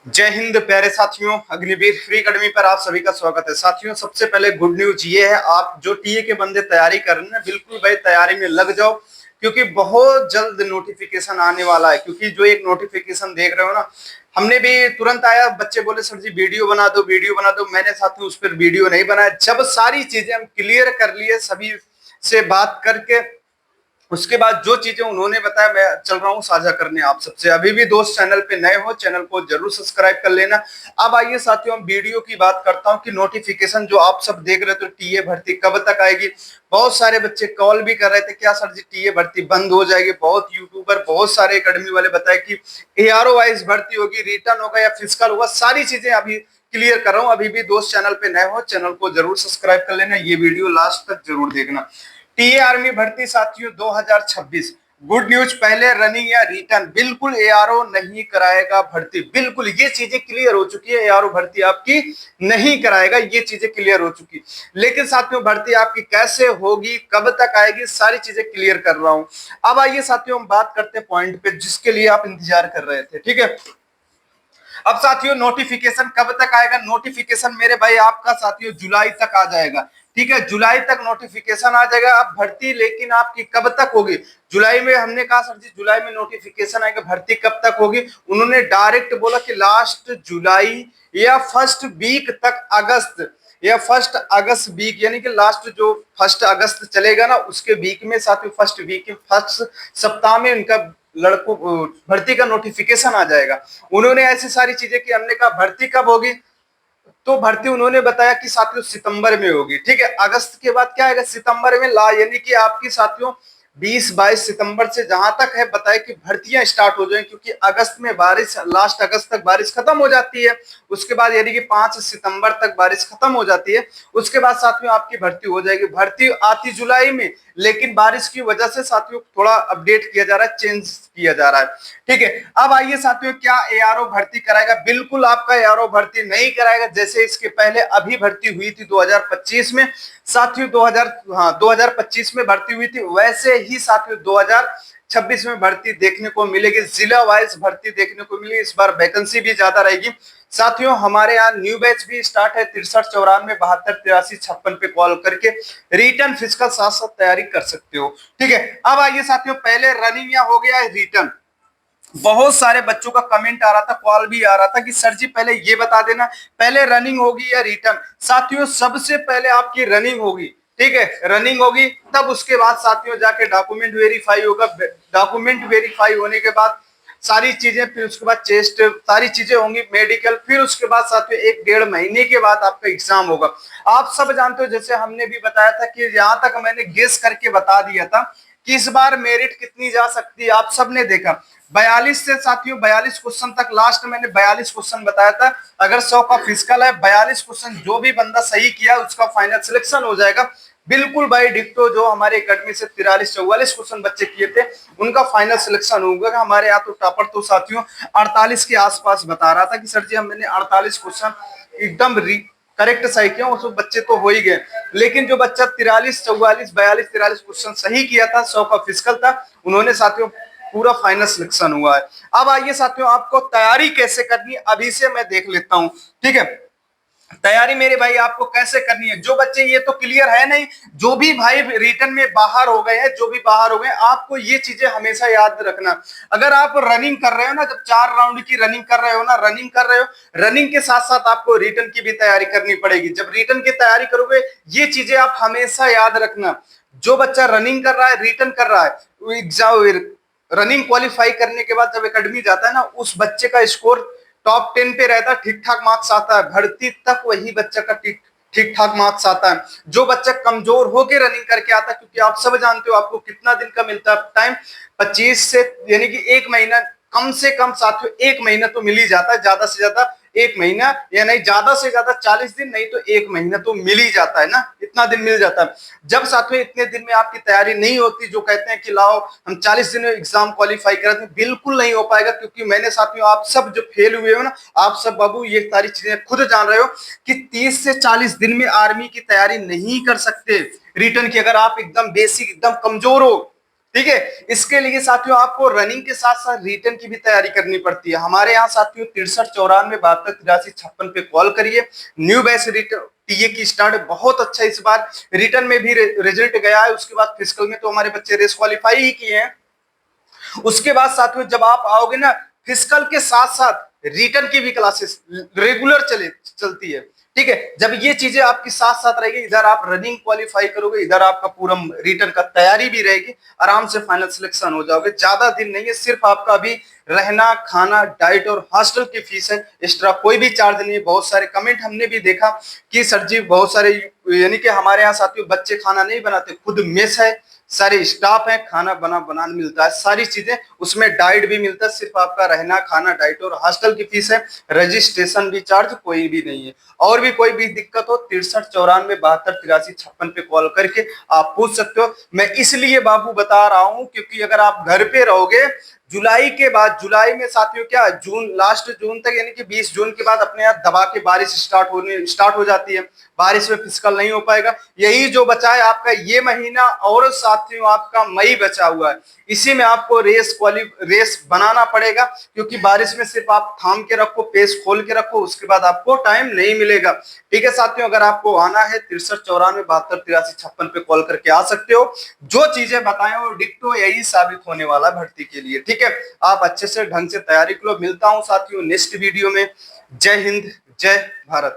जय हिंद प्यारे साथियों, अग्निवीर फ्री अकेडमी पर आप सभी का स्वागत है। साथियों, सबसे पहले गुड न्यूज ये है, आप जो टीए के बंदे तैयारी कर रहे हैं बिल्कुल भाई तैयारी में लग जाओ, क्योंकि बहुत जल्द नोटिफिकेशन आने वाला है। क्योंकि जो एक नोटिफिकेशन देख रहे हो ना, हमने भी तुरंत आया, बच्चे बोले सर जी वीडियो बना दो वीडियो बना दो। मैंने साथियों उस पर वीडियो नहीं बनाया। जब सारी चीजें हम क्लियर कर लिए, सभी से बात करके, उसके बाद जो चीजें उन्होंने बताया मैं चल रहा हूं साझा करने आप सबसे। अभी भी दोस्त चैनल पे नए हो, चैनल को जरूर सब्सक्राइब कर लेना। अब आइए साथियों, हम वीडियो की बात करता हूं कि नोटिफिकेशन जो आप सब देख रहे थे टीए भर्ती कब तक आएगी। बहुत सारे बच्चे कॉल भी कर रहे थे, क्या सर जी टीए भर्ती बंद हो जाएगी। बहुत यूट्यूबर, बहुत सारे एकेडमी वाले बताए कि एआरओ वाइज भर्ती होगी, रिटर्न होगा या फिजिकल होगा। सारी चीजें अभी क्लियर कर रहा हूं। अभी भी दोस्त चैनल पे नए हो, चैनल को जरूर सब्सक्राइब कर लेना। ये वीडियो लास्ट तक जरूर देखना। टीए आर्मी भर्ती साथियों 2026, गुड न्यूज, पहले रनिंग या रिटर्न, बिल्कुल एआरओ नहीं कराएगा भर्ती। बिल्कुल ये चीजें क्लियर हो चुकी है, एआरओ भर्ती आपकी नहीं कराएगा, ये चीजें क्लियर हो चुकी। लेकिन साथियों भर्ती आपकी कैसे होगी, कब तक आएगी, सारी चीजें क्लियर कर रहा हूं। अब आइए साथियों हम बात करते हैं पॉइंट पे जिसके लिए आप इंतजार कर रहे थे। ठीक है, अब साथियों नोटिफिकेशन कब तक आएगा। नोटिफिकेशन मेरे भाई आपका साथियों जुलाई तक आ जाएगा। ठीक है, जुलाई तक नोटिफिकेशन आ जाएगा। अब भर्ती लेकिन आपकी कब तक होगी, जुलाई में हमने कहा सर जी जुलाई में नोटिफिकेशन आएगा, भर्ती कब तक होगी। उन्होंने डायरेक्ट बोला कि लास्ट जुलाई या फर्स्ट वीक तक अगस्त, या फर्स्ट अगस्त वीक, यानी कि लास्ट जो फर्स्ट अगस्त चलेगा ना उसके वीक में साथियों, फर्स्ट वीक फर्स्ट सप्ताह में इनका लड़कों भर्ती का नोटिफिकेशन आ जाएगा। उन्होंने ऐसी सारी चीजें की। हमने कहा भर्ती कब होगी, तो भर्ती उन्होंने बताया कि साथियों सितंबर में होगी। ठीक है, अगस्त के बाद क्या आएगा, सितंबर में ला, यानी कि आपकी साथियों 20-22 सितंबर से जहां तक है बताए कि भर्तियां स्टार्ट हो जाएं, क्योंकि अगस्त में बारिश, लास्ट अगस्त तक बारिश खत्म हो जाती है। उसके बाद यानी कि 5 सितंबर तक बारिश खत्म हो जाती है। उसके बाद साथियों आपकी भर्ती हो जाएगी। भर्ती आती जुलाई में, लेकिन बारिश की वजह से साथियों थोड़ा अपडेट किया जा रहा है, चेंज किया जा रहा है। ठीक है, अब आइए साथियों, क्या एआरओ भर्ती कराएगा। बिल्कुल आपका एआरओ भर्ती नहीं कराएगा। जैसे इसके पहले अभी भर्ती हुई थी 2025 में साथियों, 2025 में भर्ती हुई थी, वैसे ही साथियों 2026 में भर्ती देखने को मिलेगी। जिला वाइज भर्ती देखने को मिलेगी। इस बार वैकेंसी भी ज्यादा रहेगी साथियों। हमारे यहाँ न्यू बैच भी स्टार्ट है, 63 94 72 83 56 पे कॉल करके रिटर्न फिजिकल साथ साथ तैयारी कर सकते हो। ठीक है, अब आइए साथियों, पहले रनिंग या हो गया रिटर्न। बहुत सारे बच्चों का कमेंट आ रहा था, कॉल भी आ रहा था कि सर जी पहले ये बता देना पहले रनिंग होगी या रिटर्न। साथियों सबसे पहले आपकी रनिंग होगी। ठीक है, रनिंग होगी, तब उसके बाद साथियों जाके डॉक्यूमेंट वेरीफाई होगा। डॉक्यूमेंट वेरीफाई होने के बाद सारी चीजें, फिर उसके बाद चेस्ट, सारी चीजें होंगी, मेडिकल, फिर उसके बाद साथियों 1-1.5 महीने के बाद आपका एग्जाम होगा। आप सब जानते हो, जैसे हमने भी बताया था कि यहां तक मैंने गेस करके बता दिया था कि इस बार मेरिट कितनी जा सकती है, आप सबने देखा 42 से साथियों 42 क्वेश्चन तक, लास्ट मैंने 42 क्वेश्चन बताया था। अगर 100 का फिजिकल है, 42 क्वेश्चन जो भी बंदा सही किया उसका फाइनल सिलेक्शन हो जाएगा। बिल्कुल भाई डिक्टो, जो हमारे एकेडमी से 43-44 क्वेश्चन बच्चे किए थे उनका फाइनल सिलेक्शन होगा। हमारे यहाँ तो टॉपर तो साथियों 48 के आसपास बता रहा था कि सर जी मैंने 48 क्वेश्चन एकदम करेक्ट सही किया, उस बच्चे तो हो ही गए। लेकिन जो बच्चा 43-44-42-43 क्वेश्चन सही किया था, 100 का फिजिकल था, उन्होंने साथियों पूरा फाइनल सिलेक्शन हुआ है। अब आइए साथियों, आपको तैयारी कैसे करनी है अभी से मैं देख लेता हूं। ठीक है, तैयारी मेरे भाई आपको कैसे करनी है। जो बच्चे ये तो क्लियर है नहीं, जो भी भाई रिटर्न में बाहर हो गए हैं, जो भी बाहर हो गए, आपको ये चीजें हमेशा याद रखना। अगर आप रनिंग कर रहे हो ना, जब 4 राउंड की रनिंग कर रहे हो ना, रनिंग कर रहे हो, रनिंग के साथ साथ आपको रिटर्न की भी तैयारी करनी पड़ेगी। जब रिटर्न की तैयारी करोगे, ये चीजें आप हमेशा याद रखना। जो बच्चा रनिंग कर रहा है, रिटर्न कर रहा है, एग्जाम रनिंग क्वालिफाई करने के बाद जब एकेडमी जाता है ना, उस बच्चे का स्कोर टॉप 10 पे रहता है, ठीक ठाक मार्क्स आता है। भर्ती तक वही बच्चा का ठीक ठाक मार्क्स आता है। जो बच्चा कमजोर होके रनिंग करके आता है, क्योंकि आप सब जानते हो आपको कितना दिन का मिलता है टाइम, 25 से, यानी कि 1 महीना, कम से कम साथियों 1 महीना तो मिल ही जाता है। ज्यादा से ज्यादा 1 महीना, या नहीं ज्यादा से ज्यादा 40 दिन, नहीं तो 1 महीना तो मिल ही जाता है ना, इतना दिन मिल जाता है। जब साथियों इतने दिन में आपकी तैयारी नहीं होती, जो कहते हैं कि लाओ हम 40 दिन में एग्जाम क्वालिफाई कर दें, बिल्कुल नहीं हो पाएगा। क्योंकि मैंने साथियों, आप सब जो फेल हुए हो ना, आप सब बाबू ये सारी चीजें खुद जान रहे हो कि 30 से 40 दिन में आर्मी की तैयारी नहीं कर सकते रिटर्न की। अगर आप एकदम बेसिक, एकदम कमजोर हो, ठीक है। इसके लिए साथियों आपको रनिंग के साथ साथ रिटर्न की भी तैयारी करनी पड़ती है। हमारे यहाँ साथियों 63 94 72 83 56 पे कॉल करिए। न्यू बैच रिटर्न टीए की स्टार्ट बहुत अच्छा, इस बार रिटर्न में भी रिजल्ट गया है। उसके बाद फिजिकल में तो हमारे बच्चे रेस क्वालिफाई ही किए हैं। उसके बाद साथियों जब आप आओगे ना, फिजिकल के साथ साथ रिटर्न की भी क्लासेस रेगुलर चलती है। ठीक है, जब ये चीजें आपके साथ साथ रहेगी, इधर आप रनिंग क्वालिफाई करोगे, इधर आपका पूरा रिटर्न का तैयारी भी रहेगी, आराम से फाइनल सिलेक्शन हो जाओगे। ज्यादा दिन नहीं है, सिर्फ आपका अभी रहना, खाना, डाइट और हॉस्टल की फीस है, एक्स्ट्रा कोई भी चार्ज नहीं है। बहुत सारे कमेंट हमने भी देखा कि सर जी बहुत सारे, यानी कि हमारे यहाँ साथियों बच्चे खाना नहीं बनाते, खुद मेस है, सारे स्टाफ है, खाना बनाना मिलता है, सारी चीजें उसमें, डाइट भी मिलता है। सिर्फ आपका रहना, खाना, डाइट और हॉस्टल की फीस है। रजिस्ट्रेशन भी चार्ज कोई भी नहीं है। और भी कोई भी दिक्कत हो 63 94 72 83 56 पे कॉल करके आप पूछ सकते हो। मैं इसलिए बाबू बता रहा हूं क्योंकि अगर आप घर पे रहोगे, जुलाई के बाद, जुलाई में साथियों क्या, जून लास्ट जून तक, यानी कि 20 जून के बाद अपने यहाँ दबा के बारिश स्टार्ट हो जाती है। बारिश में फिजिकल नहीं हो पाएगा। यही जो बचा है आपका ये महीना, और साथियों आपका मई बचा हुआ है, इसी में आपको रेस बनाना पड़ेगा। क्योंकि बारिश में सिर्फ आप थाम के रखो, पेस खोल के रखो, उसके बाद आपको टाइम नहीं मिलेगा। ठीक है साथियों, अगर आपको आना है 63 94 72 83 56 पे कॉल करके आ सकते हो। जो चीजें बताएं वो डिक्टो यही साबित होने वाला भर्ती के लिए। ठीक है, आप अच्छे से ढंग से तैयारी करो। मिलता हूं साथियों नेक्स्ट वीडियो में। जय हिंद, जय भारत।